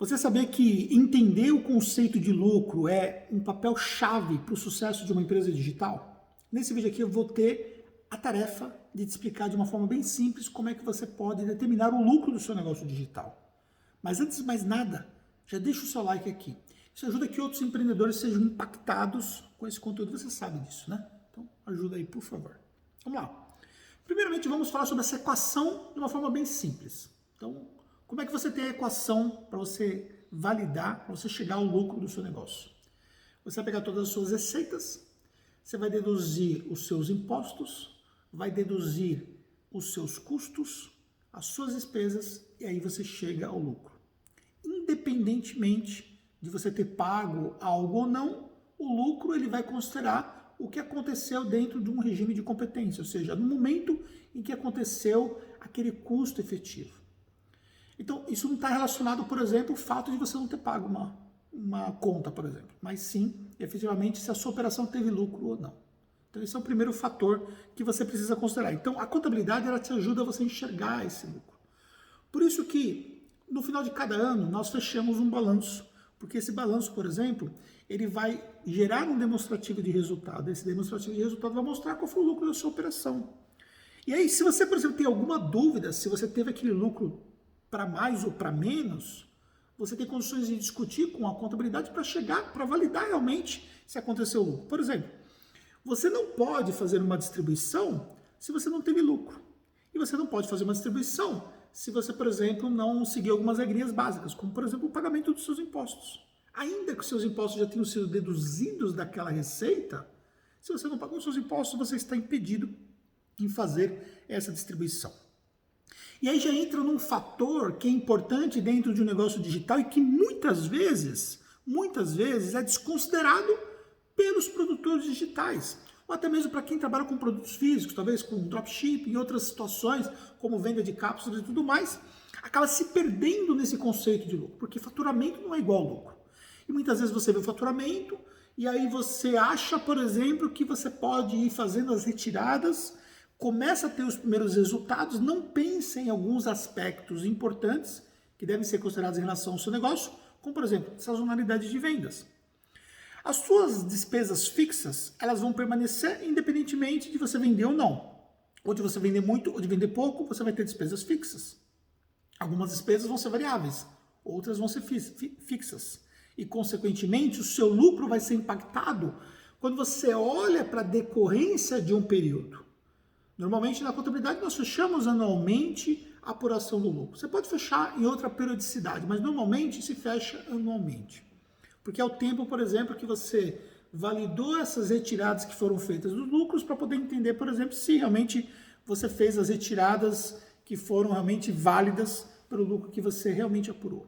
Você sabia que entender o conceito de lucro é um papel-chave para o sucesso de uma empresa digital? Nesse vídeo aqui eu vou ter a tarefa de te explicar de uma forma bem simples como é que você pode determinar o lucro do seu negócio digital. Mas antes de mais nada, já deixa o seu like aqui. Isso ajuda que outros empreendedores sejam impactados com esse conteúdo. Você sabe disso, né? Então ajuda aí, por favor. Vamos lá. Primeiramente vamos falar sobre essa equação de uma forma bem simples. Então, como é que você tem a equação para você validar, para você chegar ao lucro do seu negócio? Você vai pegar todas as suas receitas, você vai deduzir os seus impostos, vai deduzir os seus custos, as suas despesas, e aí você chega ao lucro. Independentemente de você ter pago algo ou não, o lucro ele vai considerar o que aconteceu dentro de um regime de competência, ou seja, no momento em que aconteceu aquele custo efetivo. Então, isso não está relacionado, por exemplo, ao fato de você não ter pago uma conta, por exemplo, mas sim, efetivamente, se a sua operação teve lucro ou não. Então, esse é o primeiro fator que você precisa considerar. Então, a contabilidade, ela te ajuda a você enxergar esse lucro. Por isso que, no final de cada ano, nós fechamos um balanço, porque esse balanço, por exemplo, ele vai gerar um demonstrativo de resultado. Esse demonstrativo de resultado vai mostrar qual foi o lucro da sua operação. E aí, se você, por exemplo, tem alguma dúvida, se você teve aquele lucro para mais ou para menos, você tem condições de discutir com a contabilidade para chegar, para validar realmente se aconteceu lucro. Por exemplo, você não pode fazer uma distribuição se você não teve lucro. E você não pode fazer uma distribuição se você, por exemplo, não seguir algumas regrinhas básicas, como, por exemplo, o pagamento dos seus impostos. Ainda que os seus impostos já tenham sido deduzidos daquela receita, se você não pagou os seus impostos, você está impedido em fazer essa distribuição. E aí já entra num fator que é importante dentro de um negócio digital e que muitas vezes é desconsiderado pelos produtores digitais. Ou até mesmo para quem trabalha com produtos físicos, talvez com dropshipping e outras situações, como venda de cápsulas e tudo mais, acaba se perdendo nesse conceito de lucro, porque faturamento não é igual ao lucro. E muitas vezes você vê o faturamento e aí você acha, por exemplo, que você pode ir fazendo as retiradas, começa a ter os primeiros resultados, não pense em alguns aspectos importantes que devem ser considerados em relação ao seu negócio, como, por exemplo, sazonalidade de vendas. As suas despesas fixas, elas vão permanecer independentemente de você vender ou não. Ou de você vender muito ou de vender pouco, você vai ter despesas fixas. Algumas despesas vão ser variáveis, outras vão ser fixas. E, consequentemente, o seu lucro vai ser impactado quando você olha para a decorrência de um período. Normalmente, na contabilidade, nós fechamos anualmente a apuração do lucro. Você pode fechar em outra periodicidade, mas normalmente se fecha anualmente. Porque é o tempo, por exemplo, que você validou essas retiradas que foram feitas dos lucros para poder entender, por exemplo, se realmente você fez as retiradas que foram realmente válidas pelo lucro que você realmente apurou.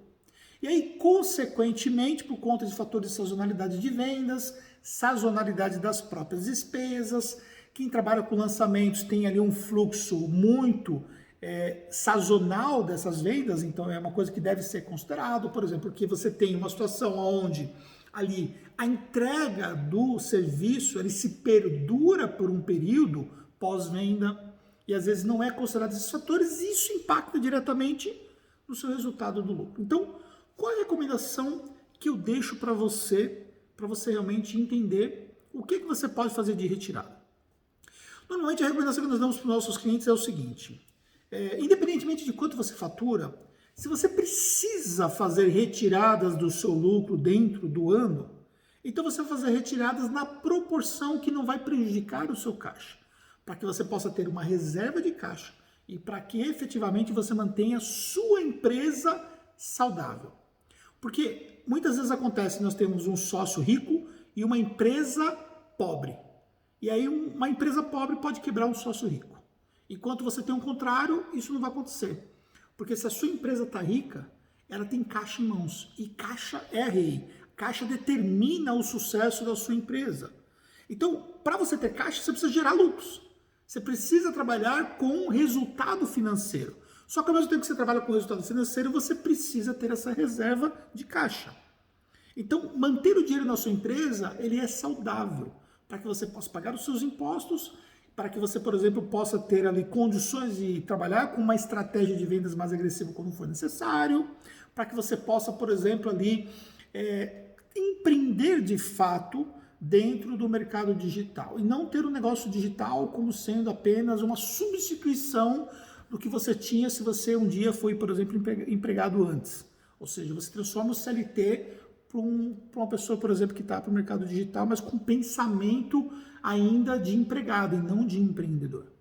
E aí, consequentemente, por conta de fatores de sazonalidade de vendas, sazonalidade das próprias despesas, quem trabalha com lançamentos tem ali um fluxo muito sazonal dessas vendas, então é uma coisa que deve ser considerado, por exemplo, porque você tem uma situação onde ali a entrega do serviço ele se perdura por um período pós-venda e às vezes não é considerado esses fatores e isso impacta diretamente no seu resultado do lucro. Então, qual é a recomendação que eu deixo para você realmente entender o que você pode fazer de retirada? Normalmente a recomendação que nós damos para os nossos clientes é o seguinte, independentemente de quanto você fatura, se você precisa fazer retiradas do seu lucro dentro do ano, então você vai fazer retiradas na proporção que não vai prejudicar o seu caixa, para que você possa ter uma reserva de caixa e para que efetivamente você mantenha a sua empresa saudável. Porque muitas vezes acontece que nós temos um sócio rico e uma empresa pobre. E aí uma empresa pobre pode quebrar um sócio rico. Enquanto você tem um contrário, isso não vai acontecer. Porque se a sua empresa está rica, ela tem caixa em mãos. E caixa é rei. Caixa determina o sucesso da sua empresa. Então, para você ter caixa, você precisa gerar lucros. Você precisa trabalhar com resultado financeiro. Só que ao mesmo tempo que você trabalha com resultado financeiro, você precisa ter essa reserva de caixa. Então, manter o dinheiro na sua empresa, ele é saudável. Para que você possa pagar os seus impostos, para que você, por exemplo, possa ter ali condições de trabalhar com uma estratégia de vendas mais agressiva quando for necessário, para que você possa, por exemplo, ali empreender de fato dentro do mercado digital e não ter o negócio digital como sendo apenas uma substituição do que você tinha se você um dia foi, por exemplo, empregado antes. Ou seja, você transforma o CLT para uma pessoa, por exemplo, que está para o mercado digital, mas com pensamento ainda de empregado e não de empreendedor.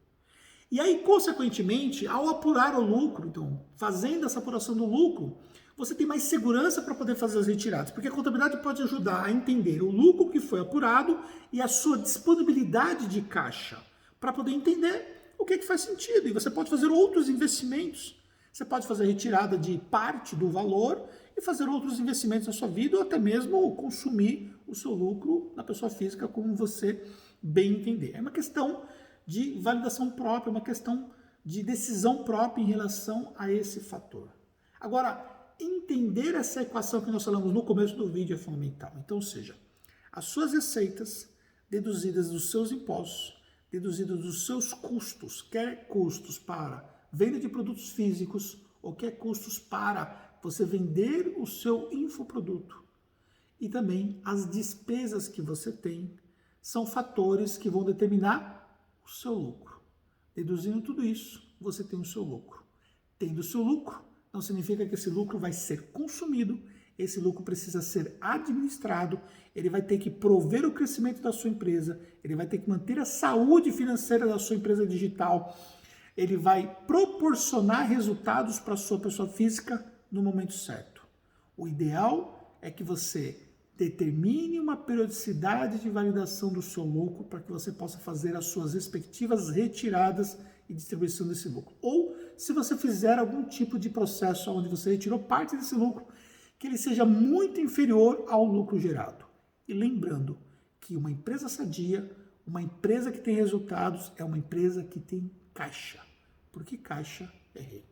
E aí, consequentemente, ao apurar o lucro, então, fazendo essa apuração do lucro, você tem mais segurança para poder fazer as retiradas, porque a contabilidade pode ajudar a entender o lucro que foi apurado e a sua disponibilidade de caixa, para poder entender o que faz sentido. E você pode fazer outros investimentos. Você pode fazer retirada de parte do valor e fazer outros investimentos na sua vida, ou até mesmo consumir o seu lucro na pessoa física, como você bem entender. É uma questão de validação própria, uma questão de decisão própria em relação a esse fator. Agora, entender essa equação que nós falamos no começo do vídeo é fundamental. Então, ou seja, as suas receitas deduzidas dos seus impostos, deduzidas dos seus custos, quer custos para venda de produtos físicos ou quer custos para você vender o seu infoproduto, e também as despesas que você tem, são fatores que vão determinar o seu lucro. Deduzindo tudo isso, você tem o seu lucro. Tendo o seu lucro, não significa que esse lucro vai ser consumido, esse lucro precisa ser administrado, ele vai ter que prover o crescimento da sua empresa, ele vai ter que manter a saúde financeira da sua empresa digital, ele vai proporcionar resultados para a sua pessoa física no momento certo. O ideal é que você determine uma periodicidade de validação do seu lucro para que você possa fazer as suas respectivas retiradas e distribuição desse lucro. Ou, se você fizer algum tipo de processo onde você retirou parte desse lucro, que ele seja muito inferior ao lucro gerado. E lembrando que uma empresa sadia, uma empresa que tem resultados, é uma empresa que tem caixa. Porque caixa é rei.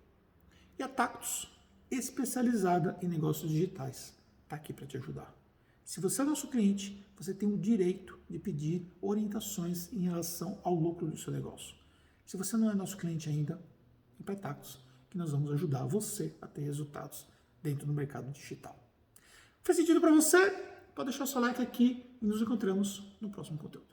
E a Tactus, especializada em negócios digitais, está aqui para te ajudar. Se você é nosso cliente, você tem o direito de pedir orientações em relação ao lucro do seu negócio. Se você não é nosso cliente ainda, vem para a Tactus, que nós vamos ajudar você a ter resultados dentro do mercado digital. Fez sentido para você? Pode deixar o seu like aqui e nos encontramos no próximo conteúdo.